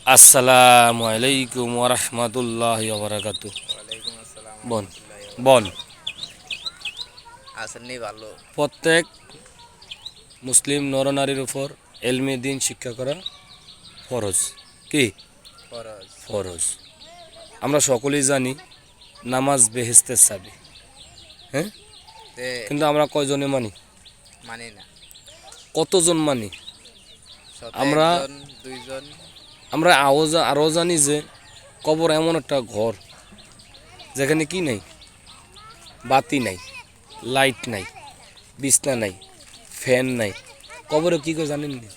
আসসালামু আলাইকুম ওয়া রাহমাতুল্লাহি ওয়া বারাকাতুহু। ওয়ালাইকুম আসসালাম বন রহমতুল্লাহি ওয়া বন বারাকাতুহু। আসেননি ভালো। প্রত্যেক মুসলিম নরনারীর উপর এলমে দিন শিক্ষা করা ফরজ। কি ফরজ। ফরজ? আমরা সকলেই জানি নামাজ বেহেস্তের চাবি। হ্যাঁ, তে কিন্তু আমরা কয়জনে মানি? মানি না। কতজন মানি? শত আমরা একজন দুইজন। আমরা আরও জানি যে কবর এমন একটা ঘর যেখানে কি নাই, বাতি নাই, লাইট নাই, বিছনা নাই, ফ্যান নাই। কবরে কি করে জানেন না?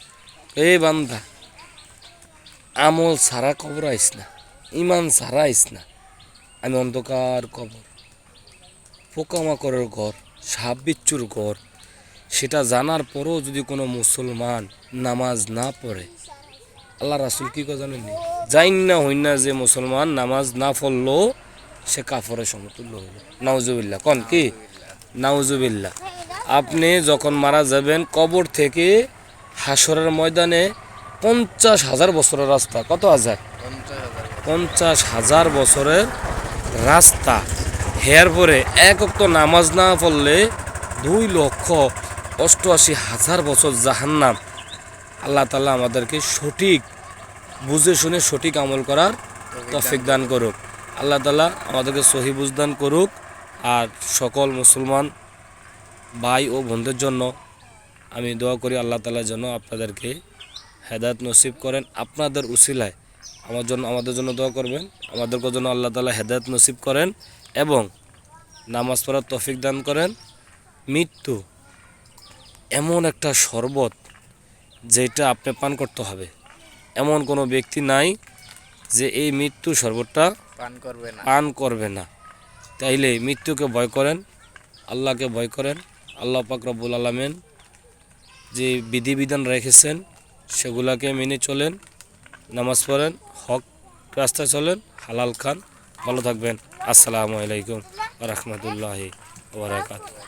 এই বান্দা, আমল ছাড়া কবর আইস না, ইমান ছাড়া আইস না। আমি অন্ধকার কবর, পোকামাকড়ের ঘর, সাপ বিচ্ছুর ঘর, সেটা জানার পরও যদি কোনো মুসলমান নামাজ না পড়ে, আল্লাহ রাসুল কি করে জানেননি? যাইন না হইন না যে মুসলমান নামাজ না পড়লো সে কাফরের সমতুল্য হইল। নাউজুবিল্লাহ। কন কি? নাউজুবিল্লাহ। নাউজুবিল্লাহ। আপনি যখন মারা যাবেন কবর থেকে হাসরের ময়দানে 50,000 বছরের রাস্তা। কত হাজার? 50,000 বছর। 50,000 বছরের রাস্তা হেয়ার পরে এক ওয়াক্ত নামাজ না পড়লে 2,88,000 বছর জাহান্নাম। আল্লাহ তাআলা আমাদেরকে সঠিক বুঝে শুনে সঠিক আমল করার তৌফিক দান করুক। আল্লাহ তাআলা আমাদেরকে সহি বুঝ দান করুক। আর সকল মুসলমান ভাই ও বোনদের জন্য আমি দোয়া করি আল্লাহ তাআলার জন্য আপনাদেরকে হেদায়েত নসিব করেন। আপনাদের উসিলায় আমাদের জন্য দোয়া করবেন। আমাদেরকে জন্য আল্লাহ তাআলা হেদায়েত নসিব করেন এবং নামাজ পড়ার তৌফিক দান করেন। মৃত্যু এমন একটা শরবত যেটা আপনি পান করতে হবে। এমন কোনো ব্যক্তি নাই যে এই মৃত্যু শরবতটা পান করবে না। তাইলে মৃত্যুকে ভয় করেন, আল্লাহকে ভয় করেন। আল্লাহ পাক রব্বুল আলামিন যে বিধিবিধান রেখেছেন সেগুলাকে মেনে চলেন, নামাজ পড়েন, হক রাস্তায় চলেন, হালাল খান। ভালো থাকবেন। আসসালামু আলাইকুম ওয়া রাহমাতুল্লাহি ওয়া বারাকাতুহু।